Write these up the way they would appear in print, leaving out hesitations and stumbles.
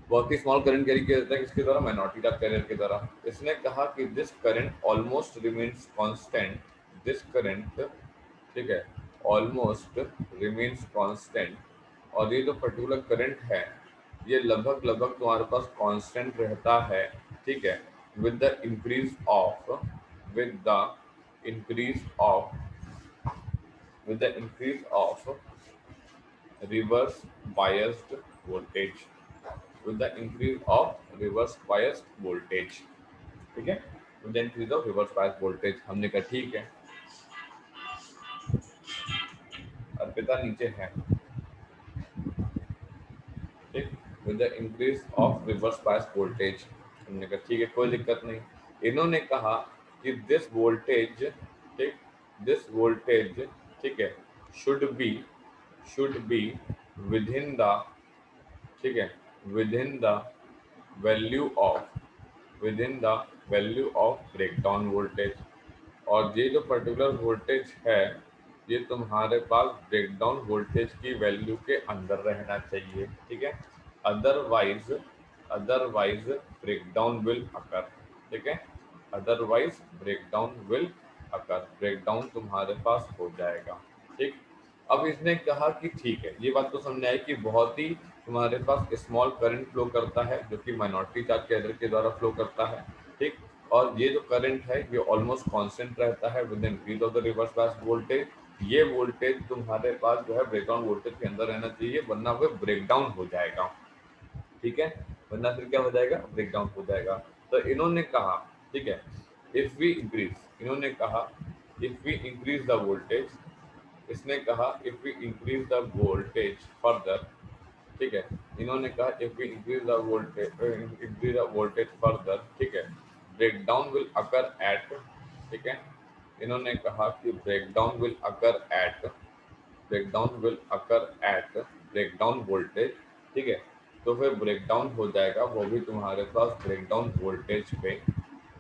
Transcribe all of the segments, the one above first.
बहुत ही small current carry किया जाता है किसके द्वारा, माइनॉरिटी टैप कैरियर के द्वारा। इसने कहा कि this current almost remains constant, this current, ठीक है, ऑलमोस्ट रिमेन्स कांस्टेंट, और ये जो पर्टिकुलर करंट है ये लगभग लगभग तुम्हारे पास कांस्टेंट रहता है, ठीक है, with the increase of, with the increase of, with the increase of reverse biased voltage, with the increase of reverse biased voltage, ठीक है, with the increase of reverse biased voltage। हमने कहा ठीक है, अर्पिता नीचे है, ठीक, with the increase of reverse biased voltage, हमने कहा ठीक है, कोई दिक्कत नहीं। इन्होंने कहा कि दिस वोल्टेज, ठीक, दिस वोल्टेज, ठीक है, should be, should be with in the, ठीक है, with in the value of, with in the value of breakdown voltage. और ये जो पर्टिकुलर वोल्टेज है ये तुम्हारे पास ब्रेकडाउन वोल्टेज की वैल्यू के अंदर रहना चाहिए, ठीक है, otherwise, otherwise breakdown will occur, ठीक है, otherwise breakdown will occur, breakdown तुम्हारे पास हो जाएगा, ठीक। अब इसने कहा कि ठीक है, ये बात तो समझ आई कि बहुत ही तुम्हारे पास स्मॉल करंट फ्लो करता है जो कि माइनॉरिटी चार्ज कैरियर के द्वारा फ्लो करता है, ठीक, और ये जो करंट है ये ऑलमोस्ट कांस्टेंट रहता है with increase of the reverse bias voltage. ये वोल्टेज तुम्हारे पास जो है ब्रेकडाउन वोल्टेज के अंदर रहना चाहिए वरना वो ब्रेकडाउन हो जाएगा, ठीक है, वरना फिर क्या हो जाएगा, ब्रेकडाउन हो जाएगा। तो इन्होंने कहा, ठीक है, इफ वी इंक्रीज, इन्होंने कहा if we increase the voltage, इसने कहा if we increase the voltage further, ठीक है, इन्होंने कहा if we increase the voltage further, ठीक है, ब्रेकडाउन विल अकर एट, ठीक है, इन्होंने कहा कि breakdown will occur at, breakdown will occur at breakdown voltage, ठीक है, तो फिर ब्रेकडाउन हो जाएगा वो भी तुम्हारे पास ब्रेकडाउन वोल्टेज पे,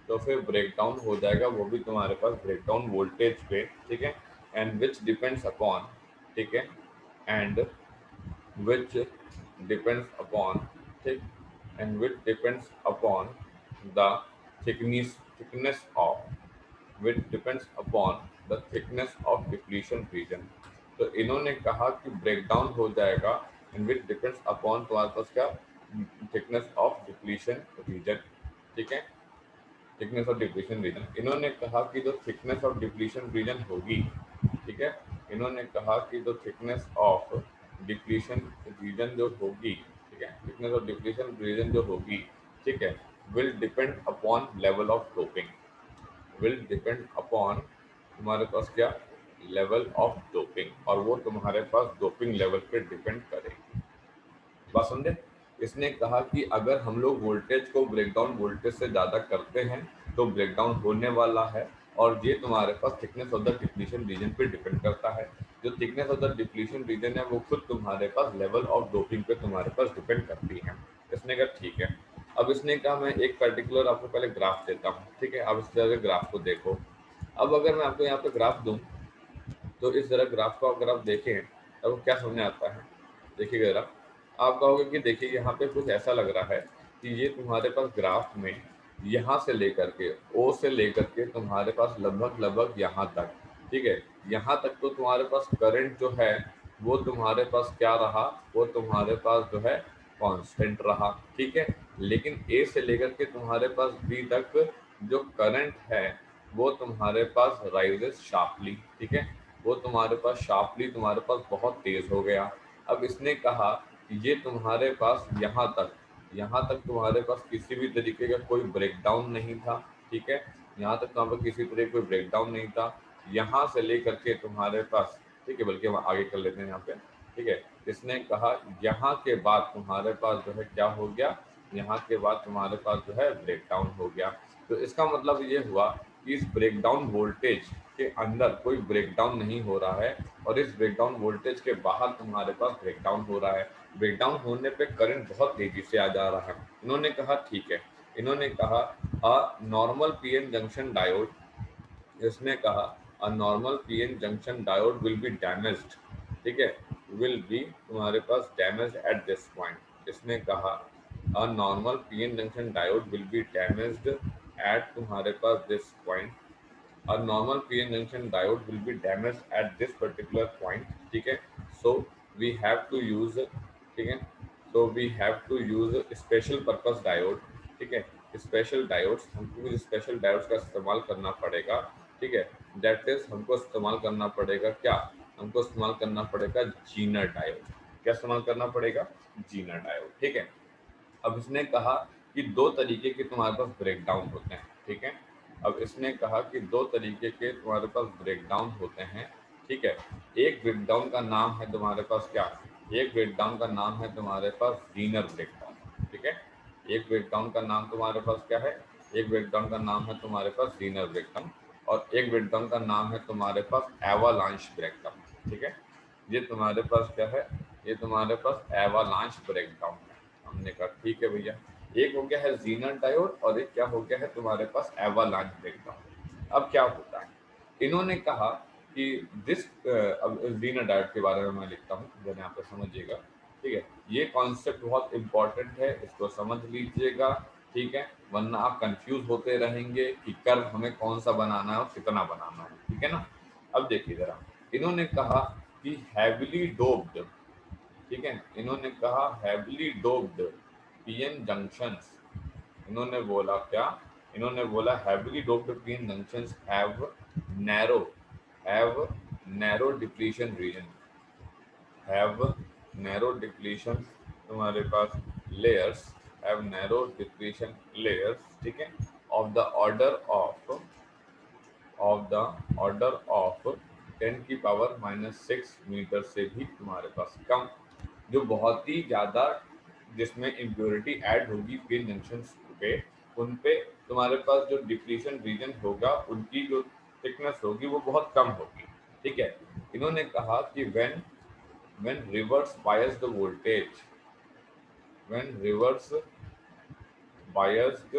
तो फिर ब्रेकडाउन हो जाएगा वो भी तुम्हारे पास ब्रेकडाउन वोल्टेज पे, ठीक है, एंड विच डिपेंड्स अपॉन, ठीक है, एंड which depends upon, ठीक, and which depends upon the thickness of, which depends upon the thickness of depletion region। तो इन्होंने कहा कि ब्रेकडाउन हो जाएगा and which depends upon तुम्हारे पास क्या, थिकनेस ऑफ डिप्लीशन रीजन, ठीक है, थिकनेस ऑफ डिप्लीशन रीजन। इन्होंने कहा कि जो थिकनेस ऑफ डिप्लीशन रीजन होगी, ठीक है, इन्होंने कहा कि जो थिकनेस ऑफ डिप्लीशन रीजन जो होगी, ठीक है, थिकनेस ऑफ डिप्लीशन रीजन जो होगी, ठीक है, will depend upon level of doping, will depend upon तुम्हारे पास क्या, लेवल ऑफ डोपिंग, और वो तुम्हारे पास डोपिंग लेवल पे डिपेंड करेगी। बात समझे। इसने कहा कि अगर हम लोग वोल्टेज को ब्रेकडाउन वोल्टेज से ज़्यादा करते हैं तो ब्रेकडाउन होने वाला है, और ये तुम्हारे पास thickness of the depletion region पे डिपेंड करता है। जो thickness of the depletion region है वो खुद तुम्हारे पास लेवल ऑफ डोपिंग पे तुम्हारे पास डिपेंड करती है। इसने कहा ठीक है। अब इसने कहा मैं एक पर्टिकुलर आपको पहले ग्राफ देता हूँ, ठीक है, आप इस तरह ग्राफ को देखो। अब अगर मैं आपको यहाँ पे ग्राफ दूँ तो इस तरह ग्राफ को अगर आप देखें तब क्या समझ में आता है, देखिए जरा, आप कहोगे कि देखिए यहाँ पे कुछ ऐसा लग रहा है कि ये तुम्हारे पास ग्राफ में यहाँ से लेकर के ओ से लेकर के तुम्हारे पास लगभग लगभग यहाँ तक, ठीक है, यहाँ तक तो तुम्हारे पास करंट जो है वो तुम्हारे पास क्या रहा, वो तुम्हारे पास जो है कांस्टेंट रहा, ठीक है, लेकिन ए से लेकर के तुम्हारे पास बी तक जो करंट है वो तुम्हारे पास राइजेस शार्पली, ठीक है, वो तुम्हारे पास शार्पली तुम्हारे पास बहुत तेज हो गया। अब इसने कहा कि ये तुम्हारे पास यहाँ तक तुम्हारे पास किसी भी तरीके का कोई ब्रेकडाउन नहीं था, ठीक है, यहाँ तक वहाँ पर किसी तरह कोई ब्रेकडाउन नहीं था, यहाँ से लेकर के तुम्हारे पास, ठीक है, बल्कि हम आगे कर लेते हैं यहाँ पे, ठीक है, इसने कहा यहाँ के बाद तुम्हारे पास जो है क्या हो गया, यहाँ के बाद तुम्हारे पास जो है ब्रेकडाउन हो गया। तो इसका मतलब ये हुआ कि इस ब्रेकडाउन वोल्टेज के अंदर कोई ब्रेकडाउन नहीं हो रहा है, और इस ब्रेकडाउन वोल्टेज के बाहर तुम्हारे पास ब्रेकडाउन हो रहा है। ब्रेकडाउन होने पे करंट बहुत तेजी से आ जा रहा है। इन्होंने कहा ठीक है, इन्होंने कहा a normal PN junction diode, इसने कहा a normal PN junction diode will be damaged, ठीक है, विल बी तुम्हारे पास डैमेज एट दिस पॉइंट। इसने कहा a normal PN junction diode will be damaged at तुम्हारे पास this point, a normal PN junction diode will be damaged at this particular point, ठीक है। so we have to use, ठीक है, so we have to use special purpose diode, ठीक है। Special diodes, हमको कुछ स्पेशल डायोड्स का इस्तेमाल करना पड़ेगा, ठीक है। दैट इज हमको इस्तेमाल करना पड़ेगा क्या, हमको इस्तेमाल करना पड़ेगा जीनर डायोड। क्या इस्तेमाल करना पड़ेगा, जीनर डायोड, ठीक है। अब इसने कहा कि दो तरीके के तुम्हारे पास ब्रेकडाउन होते हैं, ठीक है। अब इसने कहा कि दो तरीके के तुम्हारे पास ब्रेकडाउन होते हैं, ठीक है। एक ब्रेकडाउन का नाम है तुम्हारे पास क्या, एक ब्रेकडाउन का नाम है तुम्हारे पास लीनर ब्रेकडाउन, ठीक है। एक ब्रेकडाउन का नाम तुम्हारे पास क्या है, एक ब्रेकडाउन का नाम है तुम्हारे पास लीनर ब्रेकडाउन, और एक ब्रेकडाउन का नाम है तुम्हारे पास एवालांच ब्रेकडाउन, ठीक है। ये तुम्हारे पास क्या है, ये तुम्हारे पास एवालांच ब्रेकडाउन है। हमने कहा ठीक है भैया, एक हो गया है जीनर डायोड और एक क्या हो गया है तुम्हारे पास एवालांच ब्रेकडाउन। अब क्या होता है, इन्होंने कहा कि दिस, अब जीनर डायोड के बारे में मैं लिखता हूँ, जरा यहाँ पे समझिएगा, ठीक है। ये कॉन्सेप्ट बहुत इंपॉर्टेंट है, इसको समझ लीजिएगा, ठीक है, वरना आप कंफ्यूज होते रहेंगे कि कर्व हमें कौन सा बनाना है और कितना बनाना है, ठीक है ना। अब देखिए जरा, इन्होंने कहा कि हैविली डोप्ड, ठीक है, इन्होंने कहा हैविली डोप्ड पीएन जंक्शंस, इन्होंने बोला क्या, इन्होंने बोला heavily doped PN junctions narrow have narrow depletion region, have narrow depletion तुम्हारे पास layers, have narrow depletion layers, ठीक है, of the order of 10⁻⁻6 metre से भी तुम्हारे पास कम, जो बहुत ही ज़्यादा, जिसमें इम्प्योरिटी ऐड होगी पीएन जंक्शन पे, उन पे तुम्हारे पास जो डिप्लीशन रीजन होगा उनकी जो थिकनेस होगी वो बहुत कम होगी, ठीक है। इन्होंने कहा कि when reverse bias the voltage, when reverse biased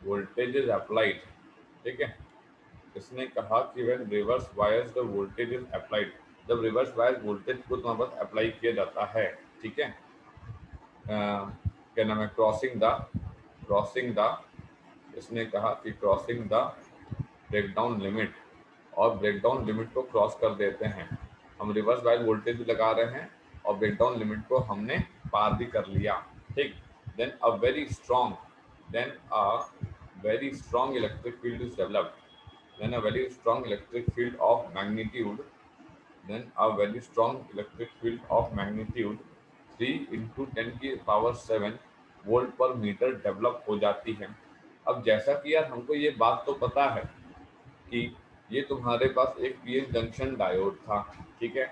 voltage is applied, ठीक है। इसने कहा कि when reverse bias the voltage is applied, जब रिवर्स बायस वोल्टेज को तुम्हारे पास अप्लाई किया जाता है, ठीक है, क्या नाम है, क्रॉसिंग द, इसने कहा कि क्रॉसिंग द ब्रेकडाउन लिमिट, और ब्रेकडाउन लिमिट को क्रॉस कर देते हैं, हम रिवर्स बायस वोल्टेज भी लगा रहे हैं और ब्रेकडाउन लिमिट को हमने पार भी कर लिया, ठीक। Then a very strong, then a very strong electric field is developed, then a very strong electric field of magnitude, then a very strong electric field of magnitude 3 into 10 की power 7 volt पर metre develop हो जाती है। अब जैसा कि यार हमको ये बात तो पता है कि ये तुम्हारे पास एक पीएन जंक्शन डायोड था, ठीक है।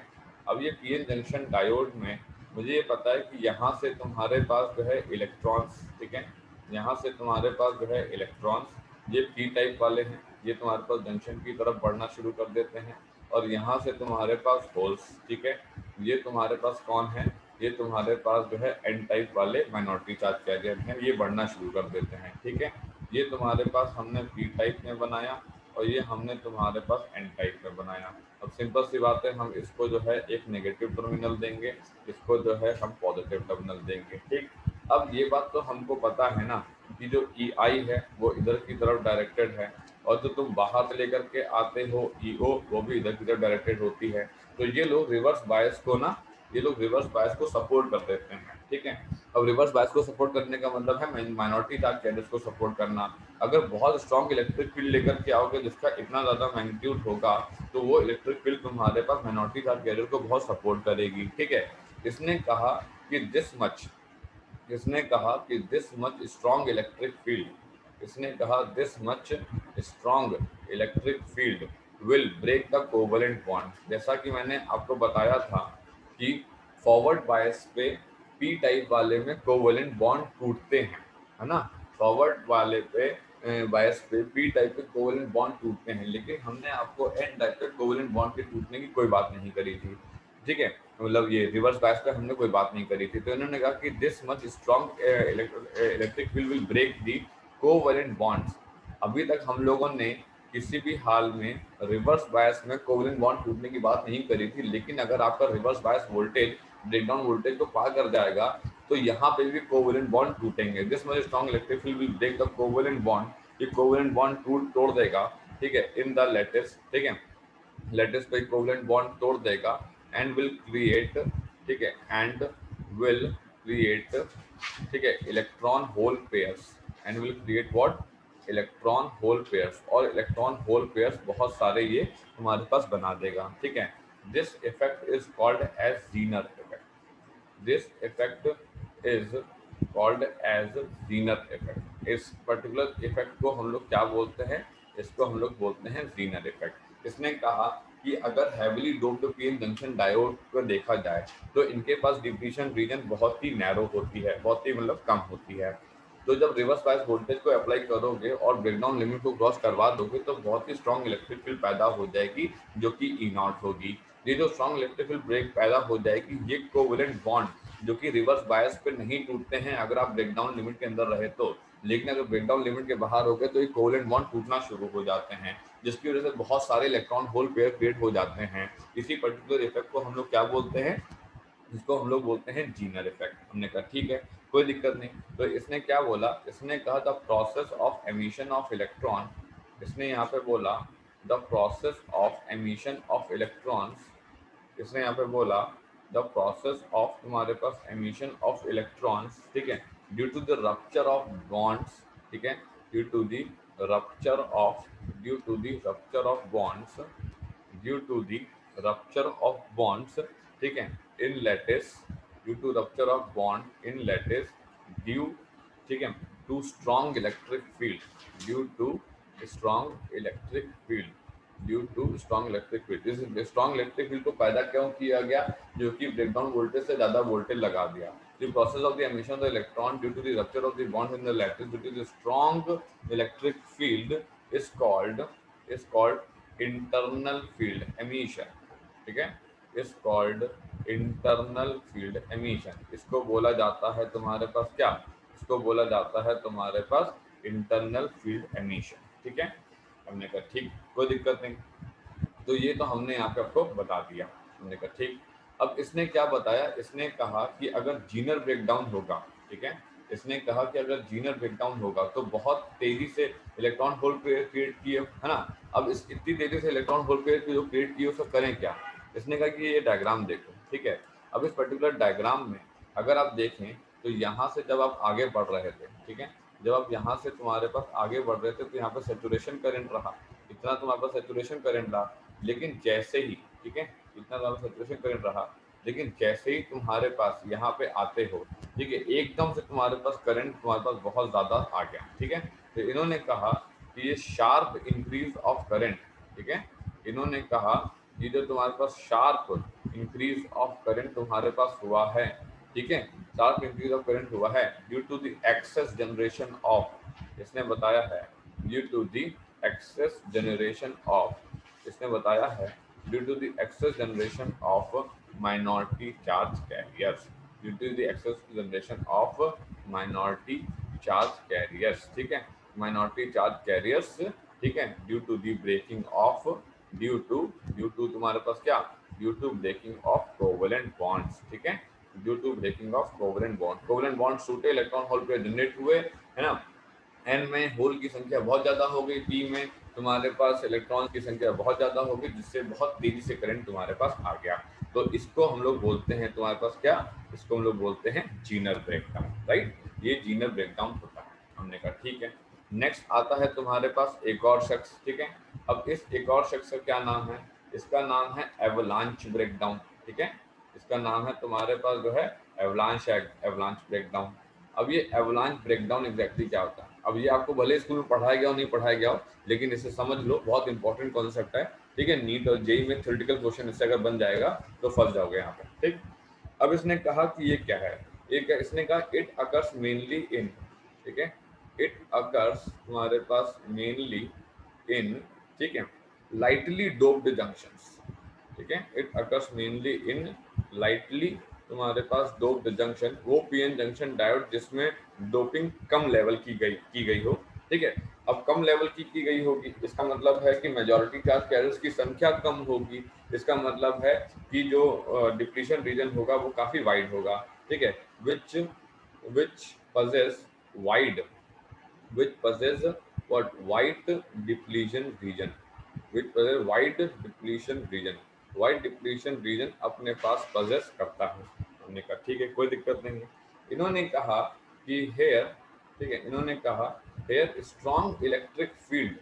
अब ये पीएन जंक्शन डायोड में मुझे ये पता है कि यहाँ से तुम्हारे पास जो है इलेक्ट्रॉन्स, ठीक है, यहाँ से तुम्हारे पास जो है इलेक्ट्रॉन्स, ये पी टाइप वाले हैं, ये तुम्हारे पास जंक्शन की तरफ बढ़ना शुरू कर देते हैं, और यहाँ से तुम्हारे पास होल्स, ठीक है, ये तुम्हारे पास कौन है, ये तुम्हारे पास जो है एन टाइप वाले माइनॉरिटी चार्ज कैरियर हैं, ये बढ़ना शुरू कर देते हैं, ठीक है। ये तुम्हारे पास हमने पी टाइप में बनाया और ये हमने तुम्हारे पास एन टाइप में बनाया। अब सिंपल सी बात है, हम इसको जो है एक नेगेटिव टर्मिनल देंगे, इसको जो है हम पॉजिटिव टर्मिनल देंगे, ठीक। अब ये बात तो हमको पता है ना कि जो ई आई है वो इधर की तरफ डायरेक्टेड है, और जो तुम बाहर से लेकर के आते हो ई ओ, वो भी इधर की तरफ डायरेक्टेड होती है। तो ये लोग रिवर्स बायस को ना, ये लोग रिवर्स बायस को सपोर्ट कर देते हैं, ठीक है। अब रिवर्स बायस को सपोर्ट करने का मतलब है माइनॉरिटी चार्ज कैरियर्स को सपोर्ट करना। अगर बहुत स्ट्रॉन्ग इलेक्ट्रिक फील्ड लेकर के आओगे जिसका इतना ज़्यादा मैग्नीट्यूड होगा, तो वो इलेक्ट्रिक फील्ड तुम्हारे पास माइनॉरिटी चार्ज कैरियर को बहुत सपोर्ट करेगी, ठीक है। इसने कहा कि दिस मच, इसने कहा कि this much strong electric field, इसने कहा this much strong electric field will break the covalent bond. जैसा कि मैंने आपको बताया था कि फॉरवर्ड बायस पे पी टाइप वाले में कोवलेंट बॉन्ड टूटते हैं, है ना, फॉरवर्ड वाले पे बायस पे पी टाइप पे कोवलेंट बॉन्ड टूटते हैं, लेकिन हमने आपको एन टाइप पे कोवलेंट बॉन्ड के टूटने की कोई बात नहीं करी थी, ठीक है। मतलब ये रिवर्स बायस पे हमने कोई बात नहीं करी थी। तो इन्होंने कहा कि this much strong electric field will break the covalent bonds. अभी तक हम लोगों ने किसी भी हाल में रिवर्स बायस में कोवलेंट बॉन्ड टूटने की बात नहीं करी थी, लेकिन अगर आपका reverse bias voltage breakdown voltage को पार कर जाएगा तो यहाँ पे भी कोवेलेंट बॉन्ड टूटेंगे। This much strong electric field will break the covalent bond, ये कोवेलेंट बॉन्ड तोड़ देगा, ठीक है, इन द लैटिस, ठीक है, लैटिस पे कोवेलेंट बॉन्ड तोड़ देगा एंड विल क्रिएट, ठीक है, एंड विल क्रिएट, ठीक है, electron hole pairs, and will create what, electron hole pairs, और इलेक्ट्रॉन होल पेयर्स बहुत सारे ये हमारे पास बना देगा, ठीक है। This effect is called as Zener effect, this effect is called as Zener effect. इस पर्टिकुलर इफेक्ट को हम लोग क्या बोलते हैं, इसको हम लोग बोलते हैं जीनर इफेक्ट। इसने कहा कि अगर heavily doped PN junction diode को देखा जाए तो इनके पास डिप्लीशन रीजन बहुत ही नैरो होती है, बहुत ही मतलब कम होती है। तो जब रिवर्स बायस वोल्टेज को अप्लाई करोगे और ब्रेकडाउन लिमिट को क्रॉस करवा दोगे तो बहुत ही स्ट्रॉन्ग इलेक्ट्रिक फील्ड पैदा हो जाएगी जो कि ई नॉट होगी। ये जो स्ट्रॉन्ग इलेक्ट्रिक फील्ड ब्रेक पैदा हो जाएगी, ये कोवेलेंट बॉन्ड जो कि रिवर्स बायस पे नहीं टूटते हैं अगर आप ब्रेकडाउन लिमिट के अंदर रहे तो, लेकिन अगर ब्रेकडाउन लिमिट के बाहर हो गए तो ये कोवेलेंट बॉन्ड टूटना शुरू हो जाते हैं, जिसकी वजह से बहुत सारे इलेक्ट्रॉन होल पेयर क्रिएट हो जाते हैं। इसी पर्टिकुलर इफेक्ट को हम लोग क्या बोलते हैं, इसको हम लोग बोलते हैं जीनर इफेक्ट। हमने कहा ठीक है, कोई दिक्कत नहीं। तो इसने क्या बोला, इसने कहा the process of emission of electron, इसने यहाँ पे बोला the process of emission of electrons, इसने यहाँ पे बोला द प्रोसेस ऑफ तुम्हारे पास एमिशन ऑफ इलेक्ट्रॉन्स, ठीक है, due to the rupture of bonds, ठीक है, due to the rupture of, due to the rupture of bonds, due to the rupture of bonds, ठीक है, in lattice, due to rupture of bond in lattice, due, ठीक है, to strong electric field, due to strong electric field, due to strong electric field. इस strong electric field को पैदा क्यों किया गया, जो कि ब्रेकडाउन वोल्टेज से ज्यादा वोल्टेज लगा दिया। The process of the emission of the electron due to the rupture of the bonds in the lattice due to the strong electric field is called internal field emission, ठीक है, is called internal field emission। इसको बोला जाता है तुम्हारे पास क्या, इसको बोला जाता है तुम्हारे पास इंटरनल फील्ड एमिशन, ठीक है। हमने कहा ठीक, कोई दिक्कत नहीं। तो ये तो हमने यहाँ पे आपको बता दिया। हमने कहा ठीक। अब इसने क्या बताया, इसने कहा कि अगर जीनर ब्रेकडाउन होगा, ठीक है, इसने कहा कि अगर जीनर ब्रेकडाउन होगा तो बहुत तेजी से इलेक्ट्रॉन होल पेयर क्रिएट किए, है ना। अब इस इतनी तेजी से इलेक्ट्रॉन होल पेयर जो क्रिएट किए उसको करें क्या, इसने कहा कि ये डायग्राम देखो, ठीक है। अब इस पर्टिकुलर डायग्राम में अगर आप देखें तो यहाँ से जब आप आगे बढ़ रहे थे, ठीक है, जब आप यहाँ से तुम्हारे पास आगे बढ़ रहे थे तो यहाँ पर सेचुरेशन करंट रहा, इतना तुम्हारे पास सेचुरेशन करंट रहा, लेकिन जैसे ही, ठीक है, इतना ज़्यादा सेचुरेशन करंट रहा, लेकिन जैसे ही तुम्हारे पास यहाँ पे आते हो, ठीक है, एकदम से तुम्हारे पास करंट तुम्हारे पास बहुत ज़्यादा आ गया, ठीक है। तो इन्होंने कहा कि ये शार्प इंक्रीज ऑफ करंट, ठीक है, इन्होंने कहा ये जो तुम्हारे पास शार्प इंक्रीज ऑफ करंट तुम्हारे पास हुआ है, ठीक है, शार्प इंक्रीज ऑफ करंट हुआ है due to the excess generation of, इसने बताया है due to the excess generation of, इसने बताया है due to the excess generation of minority charge carriers, due to the excess generation of minority charge carriers, ठीक है, माइनॉरिटी चार्ज कैरियर्स, ठीक है, due to the breaking of, due to तुम्हारे पास क्या, due to breaking of covalent bonds, ठीक है, due to breaking of covalent bond, covalent bond टूटे, इलेक्ट्रॉन होल पेयर जनरेट हुए, है ना, एन में होल की संख्या बहुत ज़्यादा हो गई, पी में तुम्हारे पास इलेक्ट्रॉन की संख्या बहुत ज़्यादा हो गई, जिससे बहुत तेज़ी से करंट तुम्हारे पास आ गया। तो इसको हम लोग बोलते हैं तुम्हारे पास क्या, इसको हम लोग बोलते हैं जीनर ब्रेकडाउन, राइट, ये जीनर ब्रेकडाउन होता है। हमने कहा ठीक है। नेक्स्ट आता है तुम्हारे पास एक और शख्स, ठीक है। अब इस एक और शख्स का क्या नाम है, इसका नाम है एवलांच ब्रेकडाउन, ठीक है, इसका नाम है तुम्हारे पास जो है एवलांच ब्रेकडाउन। अब ये एवलांच ब्रेकडाउन एग्जैक्टली क्या होता है, अब ये आपको भले स्कूल में पढ़ाया गया हो नहीं पढ़ाया गया हो, लेकिन इसे समझ लो, बहुत इंपॉर्टेंट कॉन्सेप्ट है, ठीक है। नीट और जेई में थ्योरेटिकल क्वेश्चन इससे अगर बन जाएगा तो फंस जाओगे यहाँ पे, ठीक। अब इसने कहा कि ये क्या है, ये क्या, इसने कहा इट अकर्स मेनली इन, ठीक है, इट अकर्स तुम्हारे पास मेनली इन, ठीक है, लाइटली डोप्ड जंक्शंस, ठीक है, it occurs mainly in lightly तुम्हारे पास डोप्ड जंक्शन, वो पीएन जंक्शन डायोड जिसमें डोपिंग कम लेवल की गई हो, ठीक है। अब कम लेवल की गई होगी, इसका मतलब है कि मेजॉरिटी चार्ज कैरियर्स की संख्या कम होगी, इसका मतलब है कि जो डिप्लीशन रीजन होगा वो काफी वाइड होगा, ठीक है, विच which possess wide which possess what wide depletion region which possess wide depletion region wide depletion region अपने पास possess करता है। हमने कहा ठीक है, कोई दिक्कत नहीं है। इन्होंने कहा कि हेयर, ठीक है, इन्होंने कहा हेयर स्ट्रॉन्ग इलेक्ट्रिक फील्ड,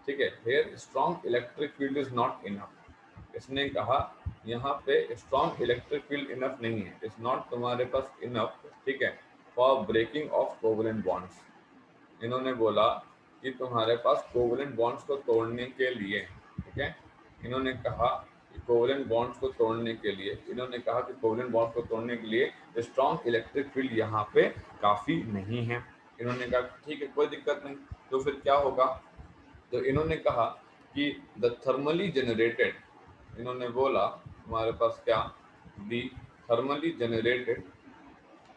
ठीक है, here strong electric field is not enough. इसने कहा यहाँ पे स्ट्रॉन्ग इलेक्ट्रिक फील्ड इनफ नहीं है, इज नॉट तुम्हारे पास इनफ, ठीक है, for breaking of covalent bonds. इन्होंने बोला कि तुम्हारे पास कोवलेंट बॉन्ड्स को तोड़ने के लिए, ठीक है, इन्होंने कहा कि कोवलेंट बॉन्ड्स को तोड़ने के लिए, इन्होंने कहा कि कोवलेंट बॉन्ड्स को तोड़ने के लिए स्ट्रॉन्ग इलेक्ट्रिक फील्ड यहाँ पे काफ़ी नहीं है। इन्होंने कहा ठीक है, कोई दिक्कत नहीं, तो फिर क्या होगा। तो इन्होंने कहा कि द थर्मली जनरेटेड, इन्होंने बोला हमारे पास क्या, दी थर्मली जनरेटेड,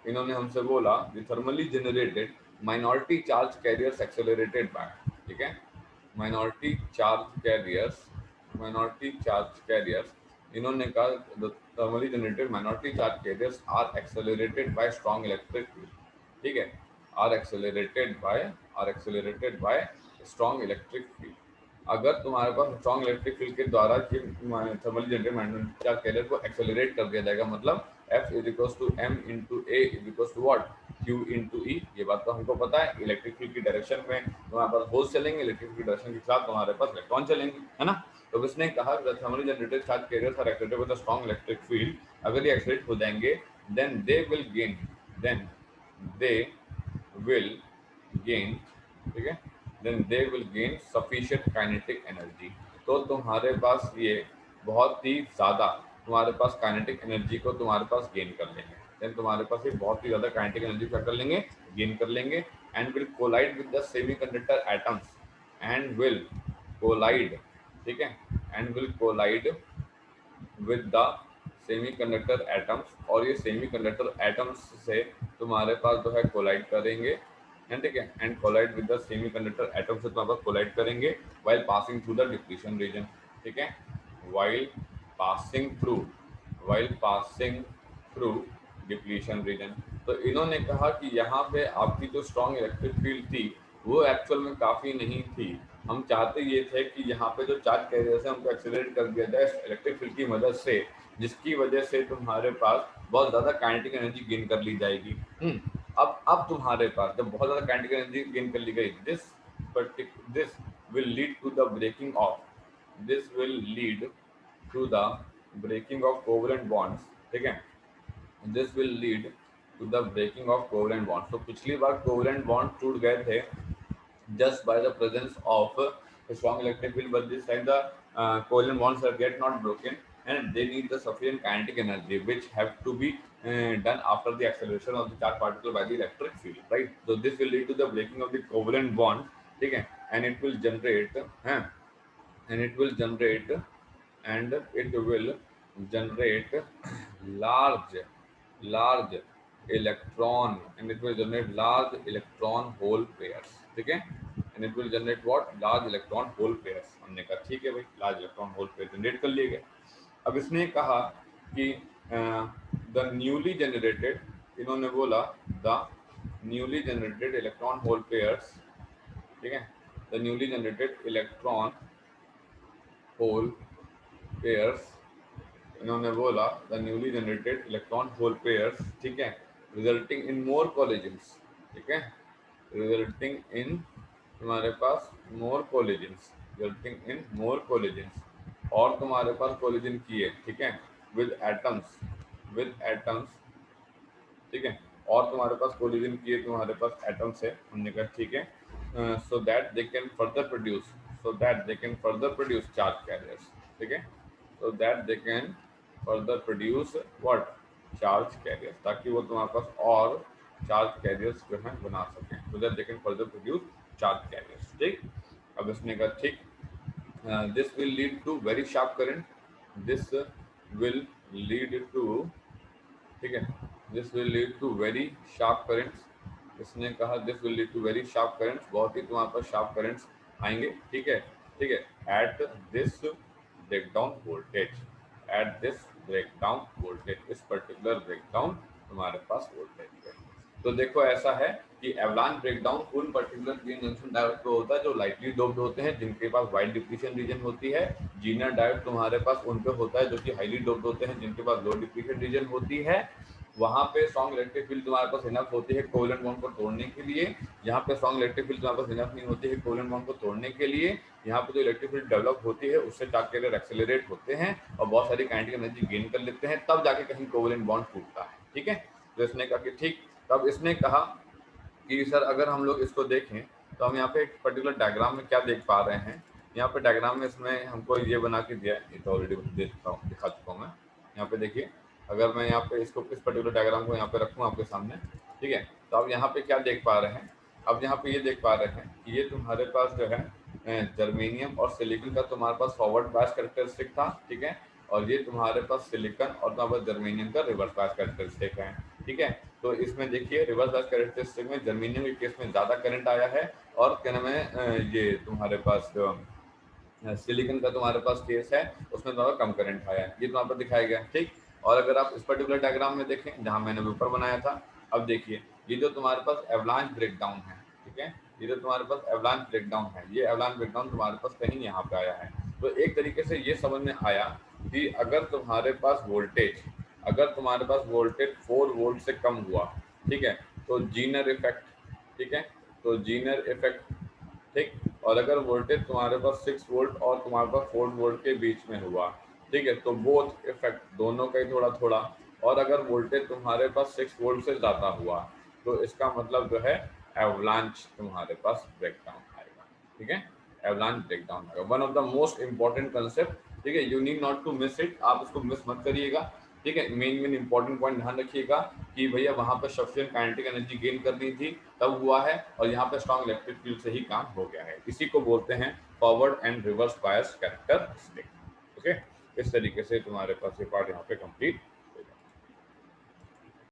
इन्होंने हमसे बोला the thermally generated minority charge carriers accelerated by, ठीक है, minority charge carriers, minority charge carriers, इन्होंने कहा the thermally generated minority charge carriers are accelerated by strong electric field, ठीक है, are accelerated by strong electric field. अगर तुम्हारे पास strong electric field के द्वारा thermally generated magnetic charge carrier को एक्सेलरेट कर दिया जाएगा, मतलब F is equals to m into a is equals to what, Q into ई। ये बात तो हमको पता है, इलेक्ट्रिक फील्ड की डायरेक्शन में तुम्हारे पास होल्स चलेंगे, इलेक्ट्रिक फील्ड की डायरेक्शन के साथ तुम्हारे पास इलेक्ट्रॉन चलेंगे, है ना। तो इसने कहा thermally generated charge carriers are accelerated with a strong electric field, अगर ये एक्सेलरेट हो जाएंगे then they will gain, then they will gain, ठीक है, then they will gain sufficient kinetic energy। तो तुम्हारे पास ये बहुत ही ज़्यादा तुम्हारे पास काइनेटिक एनर्जी को तुम्हारे पास गेन कर लेंगे, देन तुम्हारे पास ये बहुत ही ज़्यादा काइनेटिक एनर्जी क्या कर लेंगे, गेन कर लेंगे, and will collide with the semiconductor atoms, and will collide, ठीक है, and will collide with the semiconductor atoms, और ये सेमीकंडक्टर एटम्स से तुम्हारे पास जो है कोलाइड करेंगे, एंड ठीक है, and collide with the semiconductor atoms से तुम्हारे पास कोलाइड करेंगे while passing through the depletion region, ठीक है, while passing through, while passing through depletion region. तो इन्होंने कहा कि यहाँ पे आपकी जो स्ट्रॉन्ग इलेक्ट्रिक फील्ड थी वो एक्चुअल में काफ़ी नहीं थी। हम चाहते ये थे कि यहाँ पे जो चार्ज कैरियर्स है उनको एक्सेलरेट कर दिया जाए इलेक्ट्रिक फील्ड की मदद से, जिसकी वजह से तुम्हारे पास बहुत ज़्यादा काइनेटिक एनर्जी गेन कर ली जाएगी। अब तुम्हारे पास जब बहुत ज़्यादा काइनेटिक एनर्जी गेन कर ली गई, this will lead to the breaking of, this will lead to the breaking of covalent bonds, ठीक है, this will lead to the breaking of covalent bonds. तो पिछली बार कोवलेंट बॉन्ड टूट गए थे just by the presence of a strong electric field, but this time the covalent bonds are get not broken, and they need the sufficient kinetic energy which have to be done after the acceleration of the charged particle by the electric field, right? So this will lead to the breaking of the covalent bond, okay, and it will generate and it will generate and it will generate large large electron, and it will generate large electron hole pairs, ठीक है, and it will generate what, large electron hole pairs। हमने कहा ठीक है भाई, large electron hole pair generate कर लिए गए। अब इसने कहा कि द न्यूली जनरेटेड, इन्होंने बोला the newly generated electron hole pairs, ठीक है, the newly generated electron hole pairs, इन्होंने बोला the newly generated electron hole pairs, ठीक है, रिजल्टिंग इन मोर कोलिजन्स, ठीक है, रिजल्टिंग इन तुम्हारे पास more collisions, resulting in more collisions, और तुम्हारे पास कोलिजन किए, ठीक है, विद एटम्स, विद एटम्स, ठीक है, और तुम्हारे पास कोलिजन किए तुम्हारे पास एटम्स है। हमने कहा ठीक है, so that they can further produce, so that they can further produce charge carriers, ठीक है, so that they can further produce what, charge carriers, ताकि वो तुम्हारे पास और चार्ज कैरियर्स जो है बना सकें, so that they can further produce charge carriers, ठीक। अब इसने कहा ठीक, this will lead to very sharp current, this will lead to, ठीक है, this will lead to very sharp currents, इसने कहा this will lead to very sharp currents, बहुत ही तुम्हारे पास sharp currents आएंगे, ठीक है, ठीक है, at this breakdown voltage, at this breakdown voltage, इस पर्टिकुलर ब्रेकडाउन तुम्हारे पास वोल्टेज है। तो देखो ऐसा है कि एवलांच ब्रेकडाउन उन पर्टिकुलर पीएन जंक्शन डायोड पे होता है जो लाइटली डोप्ड होते हैं, जिनके पास वाइड डिप्लीशन रीजन होती है। जीनर डायोड तुम्हारे पास उन पे होता है जो कि हाईली डोप्ड होते हैं, जिनके पास लो डिप्लीशन रीजन होती है। वहां पे स्ट्रॉन्ग इलेक्ट्रिक फील्ड तुम्हारे पास इनफ होती है कोवेलेंट बॉन्ड को तोड़ने के लिए। यहाँ पे स्ट्रॉन्ग इलेक्ट्रिक फील्ड तुम्हारे पास इनफ नहीं होती है कोवेलेंट बॉन्ड को तोड़ने के लिए। यहाँ पे जो इलेक्ट्रिक फील्ड डेवलप होती है उससे जाके एक्सेलरेट होते हैं और बहुत सारी काइनेटिक एनर्जी गेन कर लेते हैं, तब जाके कहीं कोवेलेंट बॉन्ड टूटता है। ठीक है, तो इसने कहा कि ठीक, तब इसने कहा कि सर अगर हम लोग इसको देखें तो हम यहाँ पे एक पर्टिकुलर डायग्राम में क्या देख पा रहे हैं। यहाँ पे डायग्राम में इसमें हमको ये बना के दिया है, ये तो ऑलरेडी दिखा चुका हूँ मैं। यहाँ पे देखिए, अगर मैं यहाँ पे इसको इस पर्टिकुलर डायग्राम को यहाँ पे रखूँ आपके सामने, ठीक है, तो आप यहाँ पे क्या देख पा रहे हैं। अब यहाँ पे ये देख पा रहे हैं कि ये तुम्हारे पास जो है जर्मेनियम और सिलिकॉन का तुम्हारे पास फॉरवर्ड बायस कैरेक्टरिस्टिक था, ठीक है, और ये तुम्हारे पास सिलिकॉन और तुम्हारे पास जर्मेनियम का रिवर्स बायस कैरेक्टरिस्टिक है। ठीक है, तो इसमें देखिए रिवर्स बायस कैरेक्टरिस्टिक में जर्मेनियम के केस में ज़्यादा करंट आया है, और क्या नाम है ये तुम्हारे पास सिलिकॉन का तुम्हारे पास केस है उसमें तुम्हारा कम करंट आया है, ये तुम्हारे पास दिखाया गया है। ठीक, और अगर आप इस पर्टिकुलर डायग्राम में देखें जहाँ मैंने ऊपर बनाया था, अब देखिए ये जो तुम्हारे पास एवलांच ब्रेकडाउन है, ठीक है, ये जो तुम्हारे पास एवलांच ब्रेकडाउन है, ये एवलांच ब्रेकडाउन तुम्हारे पास कहीं यहाँ पे आया है। तो एक तरीके से ये समझ में आया कि अगर तुम्हारे पास वोल्टेज 4 वोल्ट से कम हुआ, ठीक है, तो जीनर इफेक्ट, ठीक है, तो जीनर इफेक्ट, ठीक, और अगर वोल्टेज तुम्हारे पास 6 वोल्ट और तुम्हारे पास 4 वोल्ट के बीच में हुआ, ठीक है, तो बोथ इफेक्ट दोनों का ही थोड़ा थोड़ा, और अगर वोल्टेज तुम्हारे पास 6 वोल्ट से ज़्यादा हुआ तो इसका मतलब जो है एवलांच तुम्हारे पास ब्रेकडाउन आएगा। ठीक है, एवलांच ब्रेकडाउन आएगा, one of the most important concept. ठीक है, you need not to miss it, आप उसको मिस मत करिएगा। ठीक है, मेन इंपॉर्टेंट पॉइंट ध्यान रखिएगा कि भैया वहां पर सफिशिएंट काइनेटिक एनर्जी गेन करनी थी तब हुआ है, और यहाँ पे स्ट्रॉन्ग इलेक्ट्रिक फील्ड से ही काम हो गया है। इसी को बोलते हैं forward and reverse bias characteristic. Okay, इस तरीके से तुम्हारे पास ये पार्ट यहाँ पे कंप्लीट